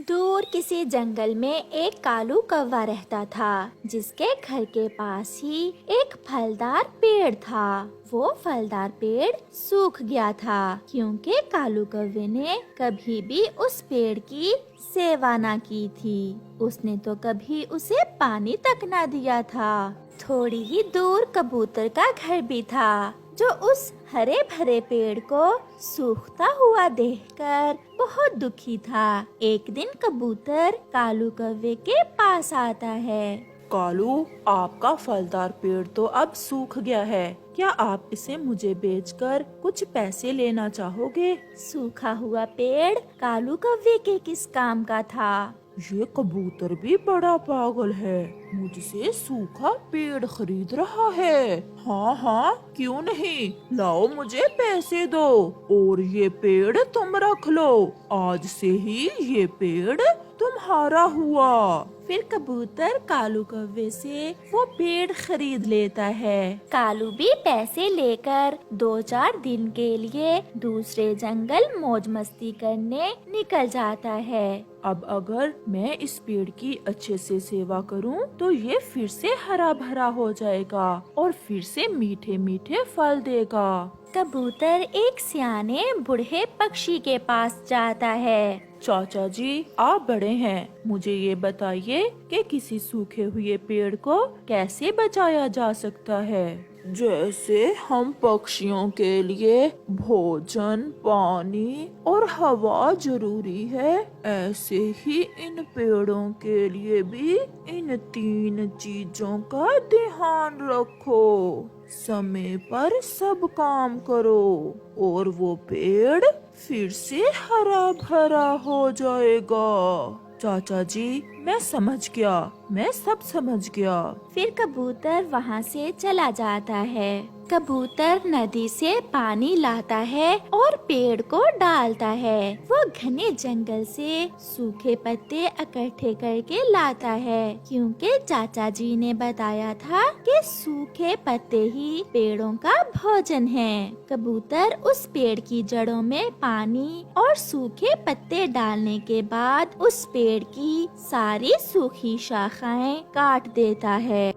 दूर किसी जंगल में एक कालू कौवा रहता था, जिसके घर के पास ही एक फलदार पेड़ था। वो फलदार पेड़ सूख गया था क्योंकि कालू कौवे ने कभी भी उस पेड़ की सेवा ना की थी। उसने तो कभी उसे पानी तक ना दिया था। थोड़ी ही दूर कबूतर का घर भी था, जो उस हरे भरे पेड़ को सूखता हुआ देखकर बहुत दुखी था। एक दिन कबूतर कालू कौवे के पास आता है। कालू, आपका फलदार पेड़ तो अब सूख गया है। क्या आप इसे मुझे बेचकर कुछ पैसे लेना चाहोगे? सूखा हुआ पेड़ कालू कौवे के किस काम का था? ये कबूतर भी बड़ा पागल है, मुझसे सूखा पेड़ खरीद रहा है। हाँ हाँ, क्यों नहीं, लाओ मुझे पैसे दो और ये पेड़ तुम रख लो। आज से ही ये पेड़ तुम्हारा हुआ। फिर कबूतर कालू कौवे से वो पेड़ खरीद लेता है। कालू भी पैसे लेकर 2-4 दिन के लिए दूसरे जंगल मौज मस्ती करने निकल जाता है। अब अगर मैं इस पेड़ की अच्छे से सेवा करूं, तो ये फिर से हरा भरा हो जाएगा और फिर से मीठे मीठे फल देगा। कबूतर एक सियाने बूढ़े पक्षी के पास जाता है। चाचा जी, आप बड़े हैं, मुझे ये बताइए कि किसी सूखे हुए पेड़ को कैसे बचाया जा सकता है? जैसे हम पक्षियों के लिए भोजन, पानी और हवा जरूरी है, ऐसे ही इन पेड़ों के लिए भी इन 3 चीजों का ध्यान रखो। समय पर सब काम करो और वो पेड़ फिर से हरा भरा हो जाएगा। चाचा जी, मैं समझ गया, मैं सब समझ गया। फिर कबूतर वहाँ से चला जाता है। कबूतर नदी से पानी लाता है और पेड़ को डालता है। वो घने जंगल से सूखे पत्ते इकट्ठे करके लाता है, क्योंकि चाचा जी ने बताया था कि सूखे पत्ते ही पेड़ों का भोजन है। कबूतर उस पेड़ की जड़ों में पानी और सूखे पत्ते डालने के बाद उस पेड़ की सारी सूखी शाखाएं काट देता है।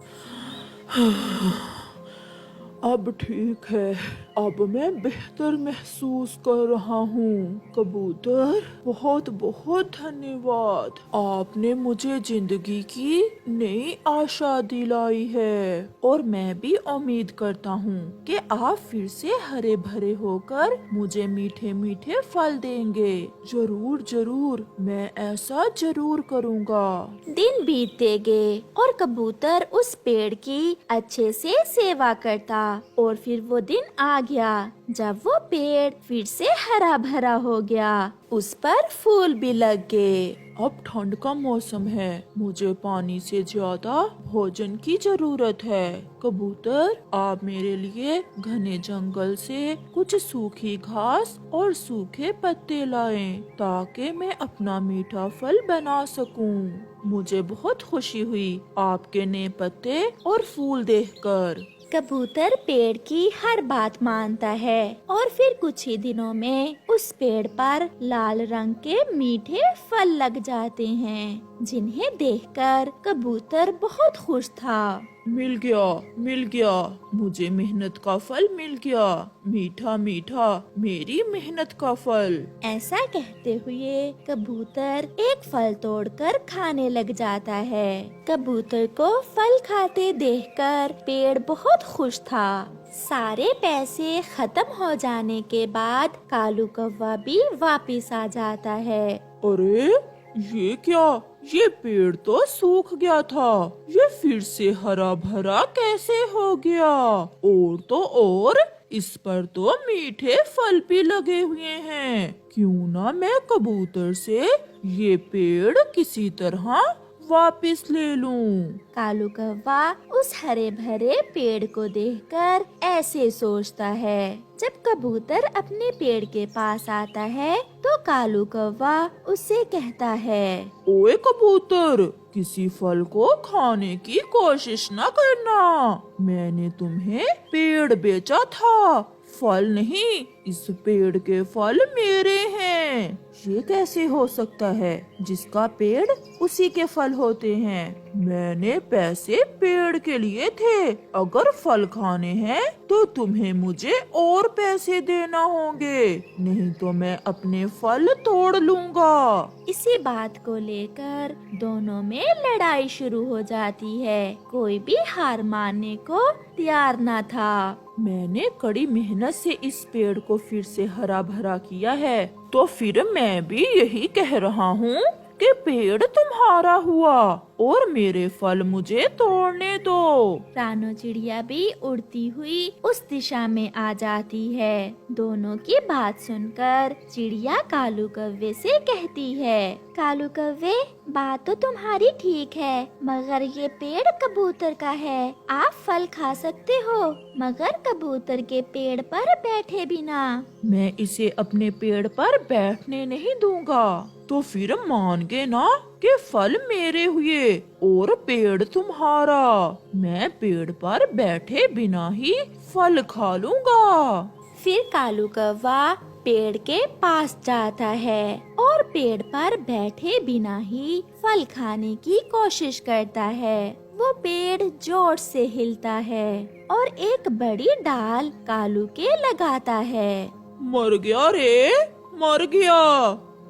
अब ठीक है, अब मैं बेहतर महसूस कर रहा हूँ। कबूतर, बहुत बहुत धन्यवाद, आपने मुझे जिंदगी की नई आशा दिलाई है और मैं भी उम्मीद करता हूँ कि आप फिर से हरे भरे होकर मुझे मीठे मीठे फल देंगे। जरूर जरूर, मैं ऐसा जरूर करूँगा। दिन बीतते गए और कबूतर उस पेड़ की अच्छे से सेवा करता और फिर वो दिन आ गया जब वो पेड़ फिर से हरा भरा हो गया। उस पर फूल भी लग गए। अब ठंड का मौसम है, मुझे पानी से ज्यादा भोजन की जरूरत है। कबूतर, आप मेरे लिए घने जंगल से कुछ सूखी घास और सूखे पत्ते लाएं, ताकि मैं अपना मीठा फल बना सकूं। मुझे बहुत खुशी हुई आपके नए पत्ते और फूल देखकर। कबूतर पेड़ की हर बात मानता है और फिर कुछ ही दिनों में उस पेड़ पर लाल रंग के मीठे फल लग जाते हैं, जिन्हें देखकर कबूतर बहुत खुश था। मिल गया, मुझे मेहनत का फल मिल गया। मीठा मीठा मेरी मेहनत का फल। ऐसा कहते हुए कबूतर एक फल तोड़कर खाने लग जाता है। कबूतर को फल खाते देखकर पेड़ बहुत खुश था। सारे पैसे खत्म हो जाने के बाद कालू कौवा भी वापिस आ जाता है। अरे, ये क्या, ये पेड़ तो सूख गया था, ये फिर से हरा भरा कैसे हो गया? और तो और, इस पर तो मीठे फल भी लगे हुए हैं। क्यों ना मैं कबूतर से ये पेड़ किसी तरह वापस ले लूं। कालू कौवा उस हरे भरे पेड़ को देखकर ऐसे सोचता है। जब कबूतर अपने पेड़ के पास आता है तो कालू कौवा उससे कहता है, ओए कबूतर, किसी फल को खाने की कोशिश न करना। मैंने तुम्हें पेड़ बेचा था, फल नहीं। इस पेड़ के फल मेरे हैं। ये कैसे हो सकता है? जिसका पेड़ उसी के फल होते हैं। मैंने पैसे पेड़ के लिए थे। अगर फल खाने हैं तो तुम्हें मुझे और पैसे देना होंगे, नहीं तो मैं अपने फल तोड़ लूँगा। इसी बात को लेकर दोनों में लड़ाई शुरू हो जाती है। कोई भी हार मानने को तैयार न था। मैंने कड़ी मेहनत से इस पेड़ को फिर से हरा भरा किया है, तो फिर मैं भी यही कह रहा हूँ कि पेड़ तुम्हारा हुआ और मेरे फल मुझे तोड़ने दो। रानो चिड़िया भी उड़ती हुई उस दिशा में आ जाती है। दोनों की बात सुनकर चिड़िया कालू कौवे से कहती है, कालू कौवे, बात तो तुम्हारी ठीक है, मगर ये पेड़ कबूतर का है। आप फल खा सकते हो, मगर कबूतर के पेड़ पर बैठे बिना। मैं इसे अपने पेड़ पर बैठने नहीं दूंगा। तो फिर मान गए ना कि फल मेरे हुए और पेड़ तुम्हारा। मैं पेड़ पर बैठे बिना ही फल खा लूंगा। फिर कालू कौवा पेड़ के पास जाता है और पेड़ पर बैठे बिना ही फल खाने की कोशिश करता है। वो पेड़ जोर से हिलता है और एक बड़ी डाल कालू के लगाता है। मर गया रे, मर गया।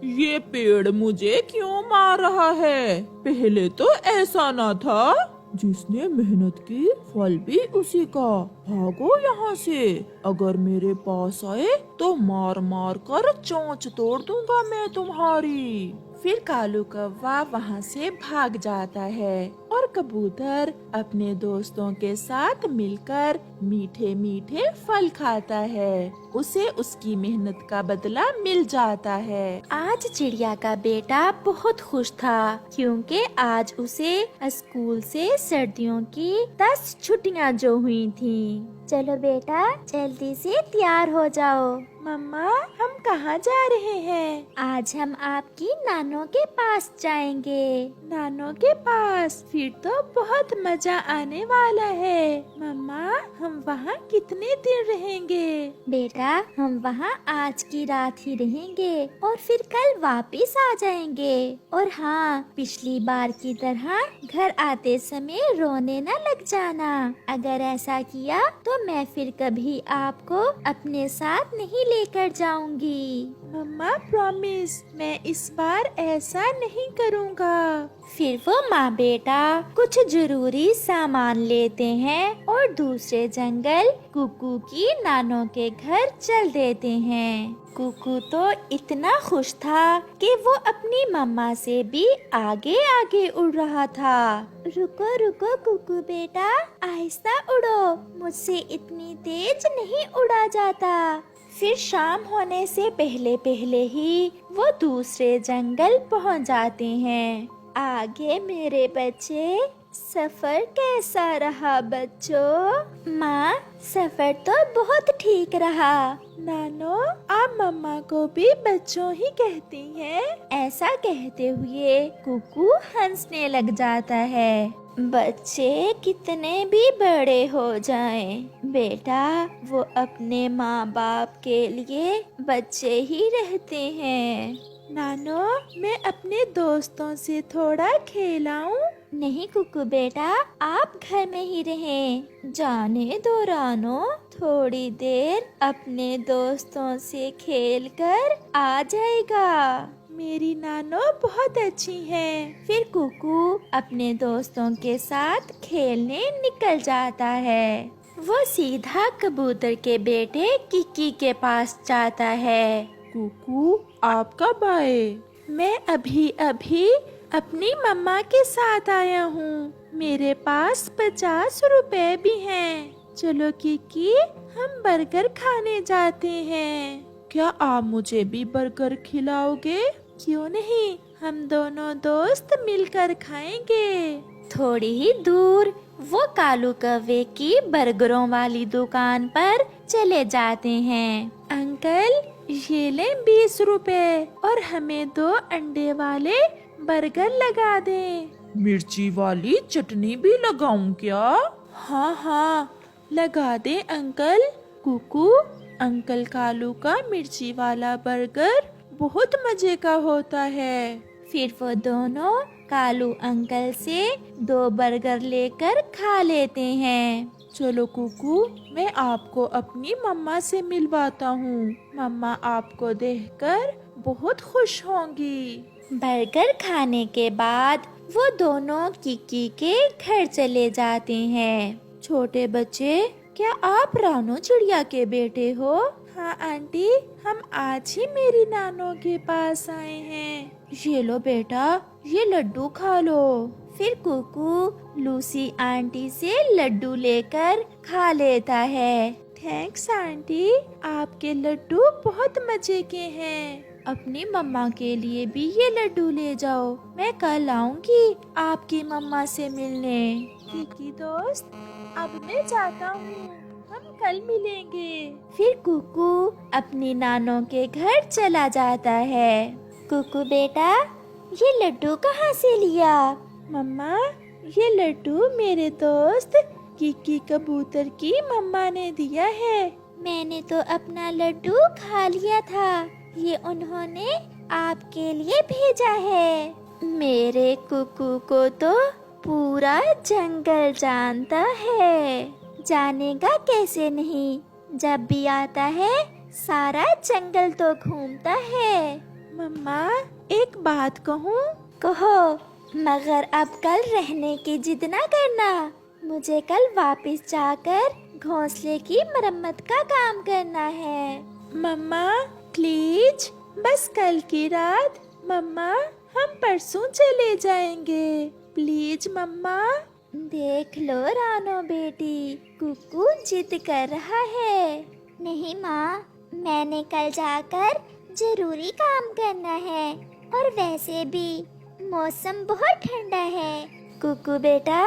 ये पेड़ मुझे क्यों मार रहा है? पहले तो ऐसा ना था। जिसने मेहनत की फल भी उसी का। भागो यहाँ से। अगर मेरे पास आए तो मार मार कर चोंच तोड़ दूंगा मैं तुम्हारी। फिर कालू कौवा वहाँ से भाग जाता है और कबूतर अपने दोस्तों के साथ मिलकर मीठे मीठे फल खाता है। उसे उसकी मेहनत का बदला मिल जाता है। आज चिड़िया का बेटा बहुत खुश था, क्योंकि आज उसे स्कूल से सर्दियों की 10 छुट्टियां जो हुई थी। चलो बेटा, जल्दी से तैयार हो जाओ। मम्मा, हम कहाँ जा रहे हैं? आज हम आपकी नानो के पास जाएंगे। नानो के पास? फिर तो बहुत मजा आने वाला है। मम्मा, हम वहाँ कितने दिन रहेंगे? बेटा, हम वहाँ आज की रात ही रहेंगे और फिर कल वापस आ जाएंगे। और हाँ, पिछली बार की तरह घर आते समय रोने न लग जाना। अगर ऐसा किया तो मैं फिर कभी आपको अपने साथ नहीं लेकर जाऊंगी। मम्मा प्रॉमिस, मैं इस बार ऐसा नहीं करूँगा। फिर वो माँ बेटा कुछ जरूरी सामान लेते हैं और दूसरे जंगल कुकू की नानो के घर चल देते हैं। कुकू तो इतना खुश था कि वो अपनी मम्मा से भी आगे आगे उड़ रहा था। रुको रुको कुकू बेटा, आहिस्ता उड़ो, मुझसे इतनी तेज नहीं उड़ा जाता। फिर शाम होने से पहले पहले ही वो दूसरे जंगल पहुंच जाते हैं। आगे मेरे बच्चे, सफर कैसा रहा बच्चों? माँ, सफर तो बहुत ठीक रहा। नानो, आप मम्मा को भी बच्चों ही कहती हैं? ऐसा कहते हुए कुकू हंसने लग जाता है। बच्चे कितने भी बड़े हो जाएं, बेटा वो अपने माँ बाप के लिए बच्चे ही रहते हैं। नानो, मैं अपने दोस्तों से थोड़ा खेलाऊं? नहीं कुकू बेटा, आप घर में ही रहें। जाने दो रानो, थोड़ी देर अपने दोस्तों से खेलकर आ जाएगा। मेरी नानो बहुत अच्छी है। फिर कुकू अपने दोस्तों के साथ खेलने निकल जाता है। वो सीधा कबूतर के बेटे किकी के पास जाता है। कुकू, आप कब आए? मैं अभी अभी अपनी मम्मा के साथ आया हूँ। मेरे पास 50 रुपए भी हैं। चलो किकी, हम बर्गर खाने जाते हैं। क्या आप मुझे भी बर्गर खिलाओगे? क्यों नहीं, हम दोनों दोस्त मिलकर खाएंगे। थोड़ी ही दूर वो कालू कौवे की बर्गरों वाली दुकान पर चले जाते हैं। अंकल, ये लें 20 रुपए और हमें 2 अंडे वाले बर्गर लगा दें। मिर्ची वाली चटनी भी लगाऊं क्या? हाँ हाँ, लगा दे अंकल। कुकू, अंकल कालू का मिर्ची वाला बर्गर बहुत मजे का होता है। फिर वो दोनों कालू अंकल से 2 बर्गर लेकर खा लेते हैं। चलो कुकू, मैं आपको अपनी मम्मा से मिलवाता हूँ। मम्मा आपको देखकर बहुत खुश होंगी। बर्गर खाने के बाद वो दोनों किक्की के घर चले जाते हैं। छोटे बच्चे, क्या आप रानो चिड़िया के बेटे हो? हाँ आंटी, हम आज ही मेरी नानो के पास आए हैं। ये लो बेटा, ये लड्डू खा लो। फिर कुकू लूसी आंटी से लड्डू लेकर खा लेता है। थैंक्स आंटी, आपके लड्डू बहुत मजे के हैं। अपनी मम्मा के लिए भी ये लड्डू ले जाओ, मैं कल आऊंगी आपकी मम्मा से मिलने। किकी दोस्त, अब मैं जाता हूँ, हम कल मिलेंगे। फिर कुकू अपनी नानो के घर चला जाता है। कुकू बेटा, ये लड्डू कहाँ से लिया? मम्मा, ये लड्डू मेरे दोस्त किकी कबूतर की मम्मा ने दिया है। मैंने तो अपना लड्डू खा लिया था, ये उन्होंने आपके लिए भेजा है। मेरे कुकू को तो पूरा जंगल जानता है, जानेगा कैसे नहीं, जब भी आता है सारा जंगल तो घूमता है। मम्मा, एक बात कहूँ? कहो, मगर अब कल रहने की जिद ना करना। मुझे कल वापस जाकर घोंसले की मरम्मत का काम करना है। मम्मा प्लीज, बस कल की रात। मम्मा, हम परसों चले जाएंगे, प्लीज मम्मा। देख लो रानो बेटी, कुकू जिद कर रहा है। नहीं माँ, मैंने कल जाकर जरूरी काम करना है, और वैसे भी मौसम बहुत ठंडा है। कुकू बेटा,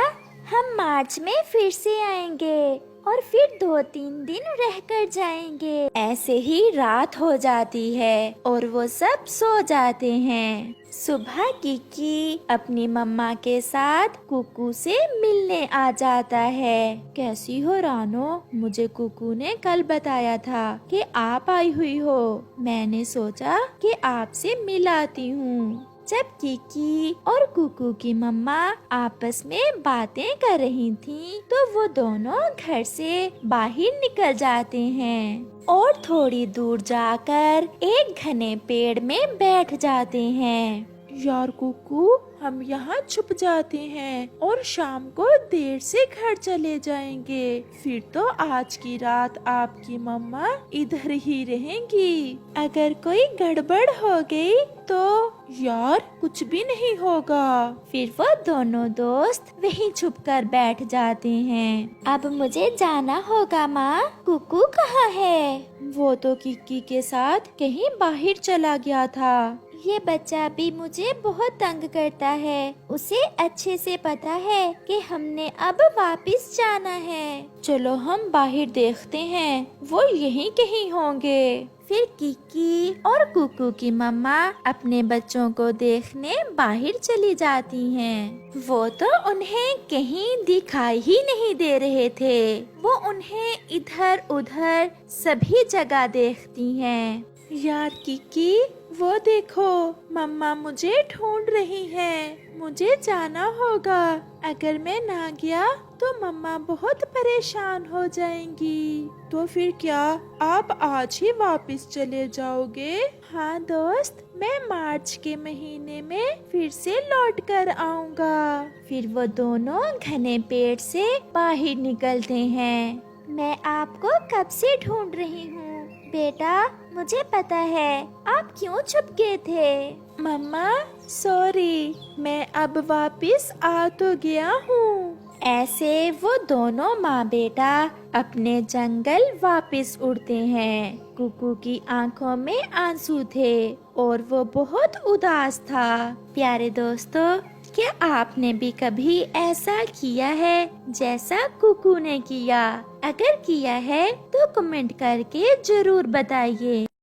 हम मार्च में फिर से आएंगे और फिर 2-3 दिन रहकर जाएंगे। ऐसे ही रात हो जाती है और वो सब सो जाते हैं। सुबह किकी अपनी मम्मा के साथ कुकू से मिलने आ जाता है। कैसी हो रानो? मुझे कुकू ने कल बताया था कि आप आई हुई हो। मैंने सोचा कि आपसे मिल आती हूँ। जब किकी और कुकू की मम्मा आपस में बातें कर रही थीं, तो वो दोनों घर से बाहर निकल जाते हैं और थोड़ी दूर जाकर एक घने पेड़ में बैठ जाते हैं। यार कुकू, हम यहाँ छुप जाते हैं और शाम को देर से घर चले जाएंगे। फिर तो आज की रात आपकी मम्मा इधर ही रहेंगी। अगर कोई गड़बड़ हो गई तो? यार कुछ भी नहीं होगा। फिर वो दोनों दोस्त वहीं छुपकर बैठ जाते हैं। अब मुझे जाना होगा माँ, कुकू कहाँ है? वो तो किक्की के साथ कहीं बाहर चला गया था। ये बच्चा भी मुझे बहुत तंग करता है। उसे अच्छे से पता है कि हमने अब वापस जाना है। चलो हम बाहर देखते हैं, वो यहीं कहीं होंगे। फिर किकी और कुकू की मम्मा अपने बच्चों को देखने बाहर चली जाती हैं। वो तो उन्हें कहीं दिखाई ही नहीं दे रहे थे। वो उन्हें इधर उधर सभी जगह देखती हैं। यार किकी, वो देखो, मम्मा मुझे ढूंढ रही हैं। मुझे जाना होगा। अगर मैं ना गया तो मम्मा बहुत परेशान हो जाएंगी। तो फिर क्या आप आज ही वापस चले जाओगे? हाँ दोस्त, मैं मार्च के महीने में फिर से लौट कर आऊँगा। फिर वो दोनों घने पेड़ से बाहर निकलते हैं। मैं आपको कब से ढूंढ रही हूँ बेटा, मुझे पता है आप क्यों छुप गए थे। मम्मा सॉरी, मैं अब वापस आ तो गया हूँ। ऐसे वो दोनों माँ बेटा अपने जंगल वापस उड़ते हैं। कुकू की आंखों में आंसू थे और वो बहुत उदास था। प्यारे दोस्तों, क्या आपने भी कभी ऐसा किया है जैसा कुकू ने किया? अगर किया है तो कमेंट करके जरूर बताइए।